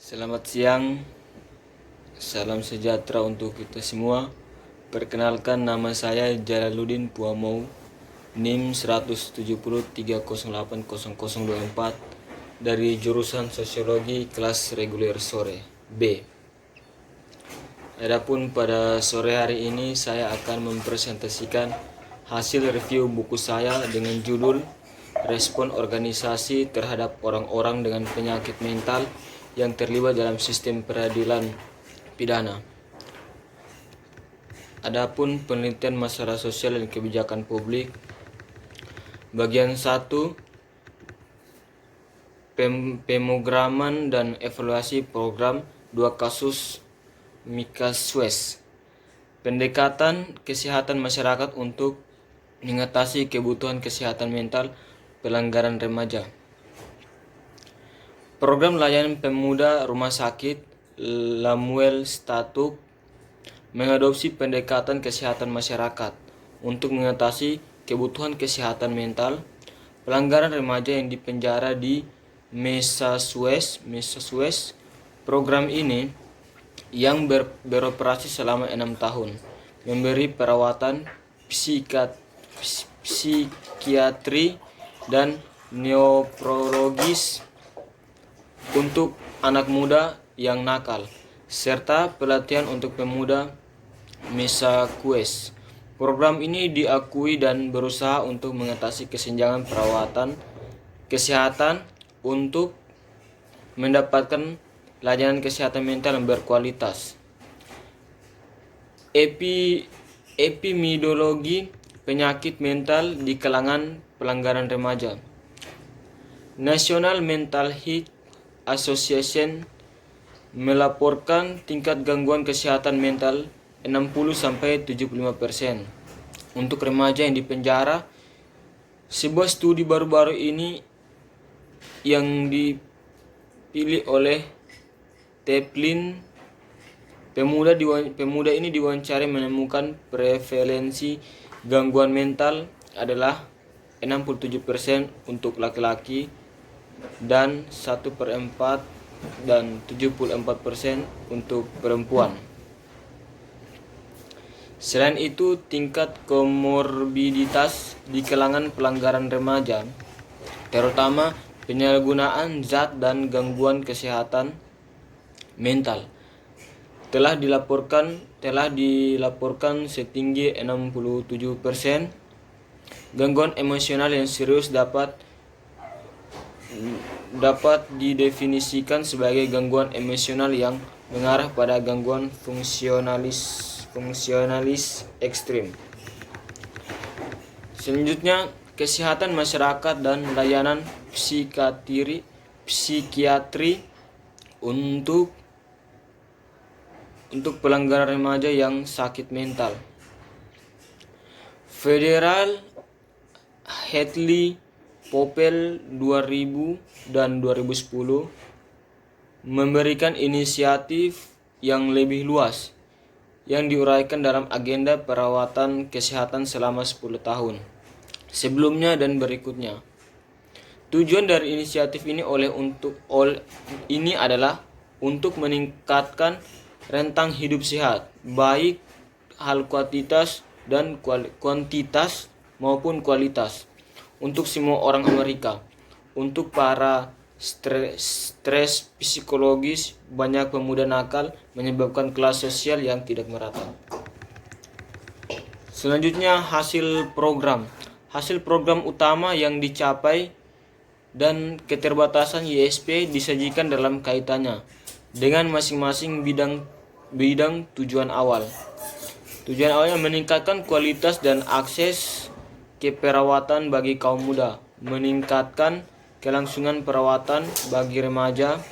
Selamat siang, salam sejahtera untuk kita semua. Perkenalkan, nama saya Jalaluddin Puamou, NIM 17030800024 dari jurusan Sosiologi kelas reguler sore B. Adapun pada sore hari ini saya akan mempresentasikan hasil review buku saya dengan judul Respon Organisasi Terhadap Orang-orang dengan Penyakit Mental yang Terlibat dalam Sistem Peradilan Pidana. Adapun penelitian masalah sosial dan kebijakan publik, bagian 1, pemrograman dan evaluasi program 2 kasus Mika Suez. Pendekatan kesehatan masyarakat untuk mengatasi kebutuhan kesehatan mental pelanggaran remaja. Program layanan pemuda Rumah Sakit Lamuel Statuk mengadopsi pendekatan kesehatan masyarakat untuk mengatasi kebutuhan kesehatan mental pelanggaran remaja yang dipenjara di Mesa Suez. Program ini yang beroperasi selama 6 tahun, memberi perawatan psikiatri dan neurologis untuk anak muda yang nakal, serta pelatihan untuk pemuda Mesa Quest. Program ini diakui dan berusaha untuk mengatasi kesenjangan perawatan kesehatan untuk mendapatkan layanan kesehatan mental yang berkualitas. Epidemiologi penyakit mental di kalangan pelanggaran remaja. National Mental Health Association melaporkan tingkat gangguan kesehatan mental 60-75% untuk remaja yang dipenjara. Sebuah studi baru-baru ini yang dipilih oleh Teplin, pemuda ini diwawancarai menemukan prevalensi gangguan mental adalah 67% untuk laki-laki dan 1/4 dan 74% untuk perempuan. Selain itu, tingkat komorbiditas di kalangan pelanggaran remaja, terutama penyalahgunaan zat dan gangguan kesehatan mental, telah dilaporkan setinggi 67%. Gangguan emosional yang serius dapat didefinisikan sebagai gangguan emosional yang mengarah pada gangguan fungsionalis ekstrim. Selanjutnya, kesehatan masyarakat dan layanan psikiatri untuk pelanggaran remaja yang sakit mental. Federal Hadley Popel 2000 dan 2010 memberikan inisiatif yang lebih luas yang diuraikan dalam agenda perawatan kesehatan selama 10 tahun sebelumnya dan berikutnya. Tujuan dari inisiatif ini adalah untuk meningkatkan rentang hidup sehat, baik hal kuantitas dan kuantitas maupun kualitas, untuk semua orang Amerika. Untuk para stres psikologis, banyak pemuda nakal menyebabkan kelas sosial yang tidak merata. Selanjutnya, hasil program utama yang dicapai dan keterbatasan YSP disajikan dalam kaitannya dengan masing-masing bidang tujuan awal. Tujuan awalnya meningkatkan kualitas dan akses keperawatan bagi kaum muda, meningkatkan kelangsungan perawatan bagi remaja,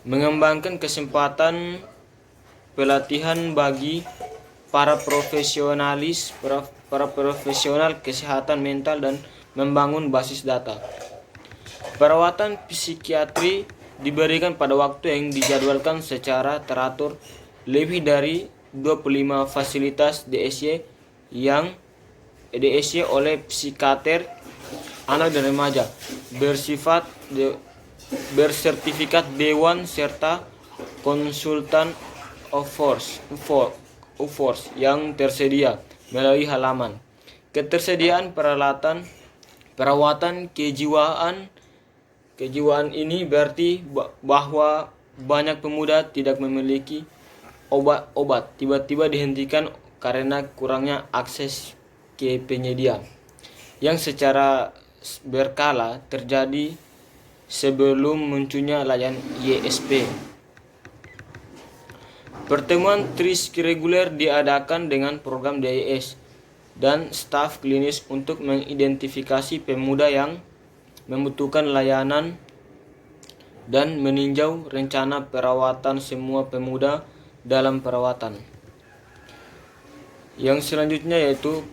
mengembangkan kesempatan pelatihan bagi para profesional kesehatan mental dan membangun basis data. Perawatan psikiatri diberikan pada waktu yang dijadwalkan secara teratur. Lebih dari 25 fasilitas DSY oleh psikiater anak dan remaja bersifat bersertifikat dewan serta konsultan UFORS yang tersedia melalui halaman. Ketersediaan perawatan kejiwaan ini berarti bahwa banyak pemuda tidak memiliki obat tiba-tiba dihentikan karena kurangnya akses ke penyedia yang secara berkala terjadi sebelum munculnya layanan YSP. Pertemuan TRIS reguler diadakan dengan program DIS dan staf klinis untuk mengidentifikasi pemuda yang membutuhkan layanan dan meninjau rencana perawatan semua pemuda dalam perawatan. Yang selanjutnya yaitu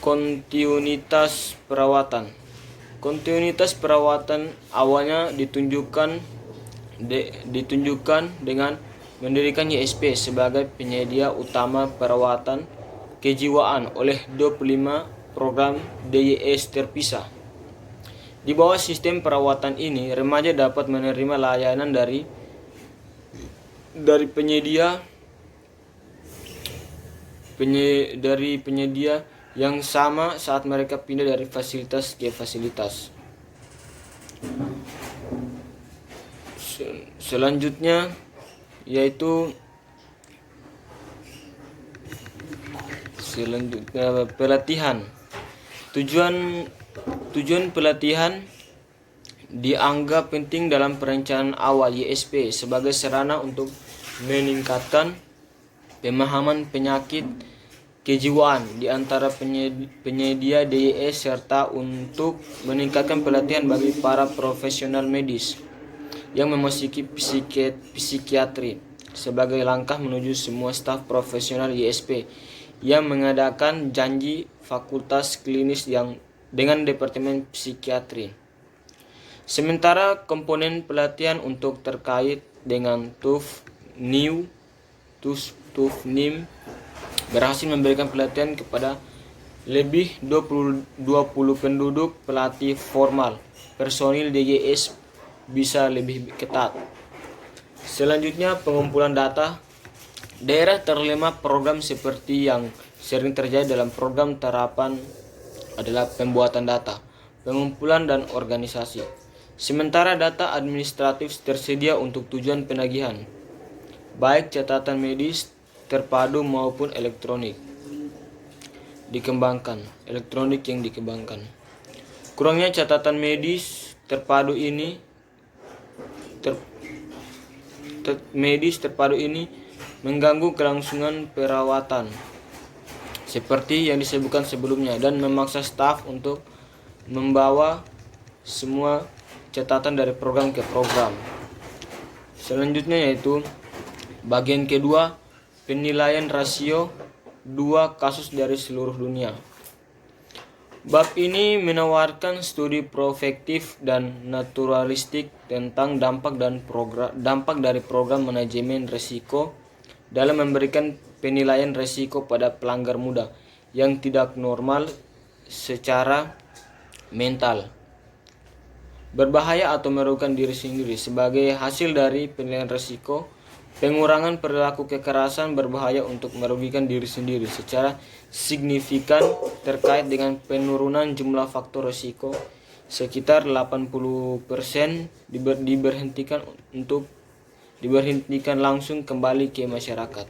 kontinuitas perawatan. Kontinuitas perawatan awalnya ditunjukkan dengan mendirikan YSP sebagai penyedia utama perawatan kejiwaan oleh 25 program DYS terpisah. Di bawah sistem perawatan ini, remaja dapat menerima layanan dari penyedia yang sama saat mereka pindah dari fasilitas ke fasilitas. Selanjutnya yaitu pelatihan. Tujuan pelatihan dianggap penting dalam perencanaan awal YSP sebagai sarana untuk meningkatkan pemahaman penyakit kejiwaan di antara penyedia DYS serta untuk meningkatkan pelatihan bagi para profesional medis yang memasuki psikiatri sebagai langkah menuju semua staf profesional YSP yang mengadakan janji fakultas klinis yang dengan Departemen Psikiatri. Sementara komponen pelatihan untuk terkait dengan TUF-NIM berhasil memberikan pelatihan kepada lebih 20 penduduk. Pelatih formal personil DYS bisa lebih ketat. Selanjutnya pengumpulan data. Daerah terlemah program seperti yang sering terjadi dalam program terapan adalah pembuatan data, pengumpulan dan organisasi. Sementara data administratif tersedia untuk tujuan penagihan, baik catatan medis terpadu maupun elektronik dikembangkan. Kurangnya catatan medis terpadu ini mengganggu kelangsungan perawatan seperti yang disebutkan sebelumnya dan memaksa staf untuk membawa semua catatan dari program ke program. Selanjutnya yaitu bagian kedua, penilaian rasio 2 kasus dari seluruh dunia. Bab ini menawarkan studi prospektif dan naturalistik tentang dampak dari program manajemen risiko dalam memberikan penilaian risiko pada pelanggar muda yang tidak normal secara mental, berbahaya atau merugikan diri sendiri. Sebagai hasil dari penilaian risiko, pengurangan perilaku kekerasan berbahaya untuk merugikan diri sendiri secara signifikan terkait dengan penurunan jumlah faktor risiko sekitar 80% diberhentikan langsung kembali ke masyarakat.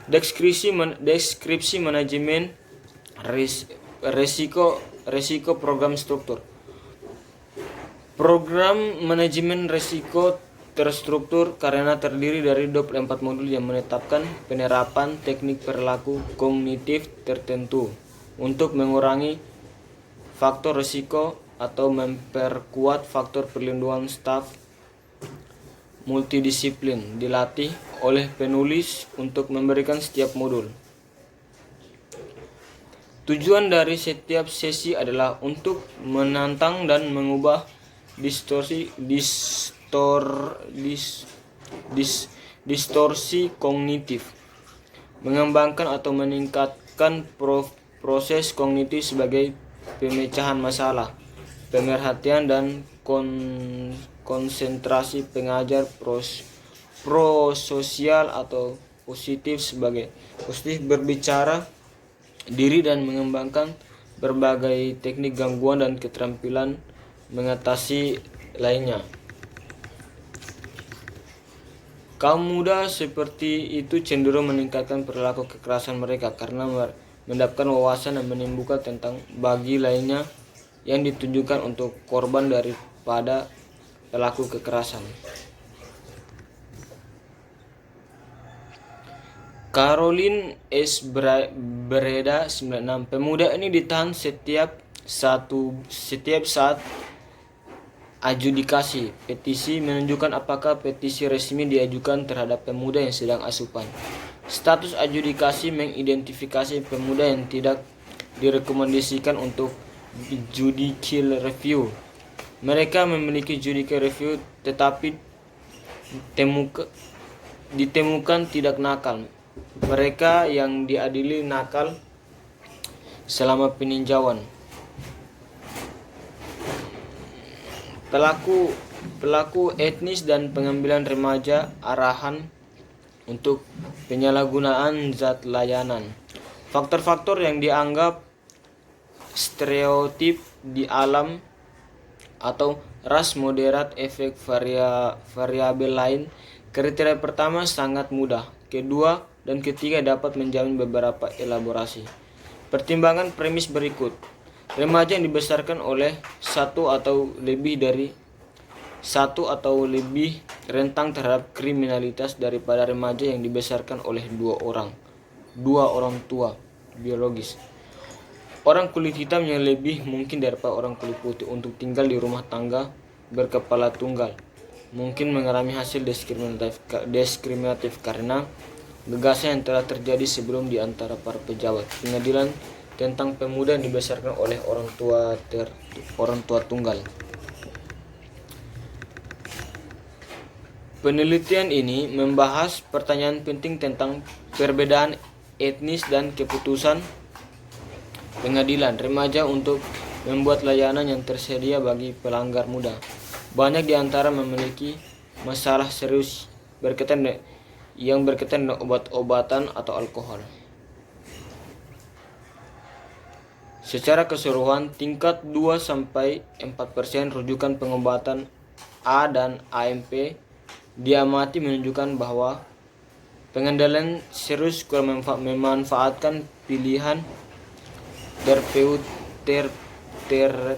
Deskripsi manajemen risiko program struktur. Program manajemen risiko terstruktur karena terdiri dari 24 modul yang menetapkan penerapan teknik perilaku kognitif tertentu untuk mengurangi faktor risiko atau memperkuat faktor perlindungan. Staf multidisiplin dilatih oleh penulis untuk memberikan setiap modul. Tujuan dari setiap sesi adalah untuk menantang dan mengubah distorsi kognitif, mengembangkan atau meningkatkan proses kognitif sebagai pemecahan masalah, pemerhatian dan konsentrasi pengajar prososial atau positif sebagai positif berbicara diri dan mengembangkan berbagai teknik gangguan dan keterampilan mengatasi lainnya. Kaum muda seperti itu cenderung meningkatkan perilaku kekerasan mereka karena mendapatkan wawasan dan menimbulkan tentang bagi lainnya yang ditujukan untuk korban daripada pelaku kekerasan. Caroline S. Breda 96. Pemuda ini ditahan setiap saat adjudikasi petisi menunjukkan apakah petisi resmi diajukan terhadap pemuda yang sedang asupan. Status adjudikasi mengidentifikasi pemuda yang tidak direkomendasikan untuk judicial review. Mereka memiliki judicial review tetapi ditemukan tidak nakal. Mereka yang diadili nakal selama peninjauan. Pelaku etnis dan pengambilan remaja arahan untuk penyalahgunaan zat layanan. Faktor-faktor yang dianggap stereotip di alam atau ras moderat, efek variabel lain. Kriteria pertama sangat mudah, kedua dan ketiga dapat menjamin beberapa elaborasi. Pertimbangan premis berikut. Remaja yang dibesarkan oleh satu atau lebih rentang terhadap kriminalitas daripada remaja yang dibesarkan oleh dua orang tua biologis. Orang kulit hitam yang lebih mungkin daripada orang kulit putih untuk tinggal di rumah tangga berkepala tunggal, mungkin mengalami hasil diskriminatif karena gagasan yang telah terjadi sebelum di antara para pejabat pengadilan tentang pemuda yang dibesarkan oleh orang tua tunggal. Penelitian ini membahas pertanyaan penting tentang perbedaan etnis dan keputusan pengadilan remaja untuk membuat layanan yang tersedia bagi pelanggar muda. Banyak di antara memiliki masalah serius berkaitan dengan obat-obatan atau alkohol. Secara keseluruhan, tingkat 2-4% rujukan pengobatan A dan AMP diamati menunjukkan bahwa pengendalian serius kurang memanfaatkan pilihan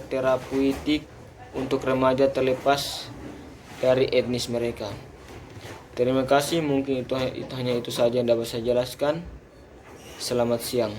terapeutik untuk remaja terlepas dari etnis mereka. Terima kasih, mungkin itu saja yang dapat saya jelaskan. Selamat siang.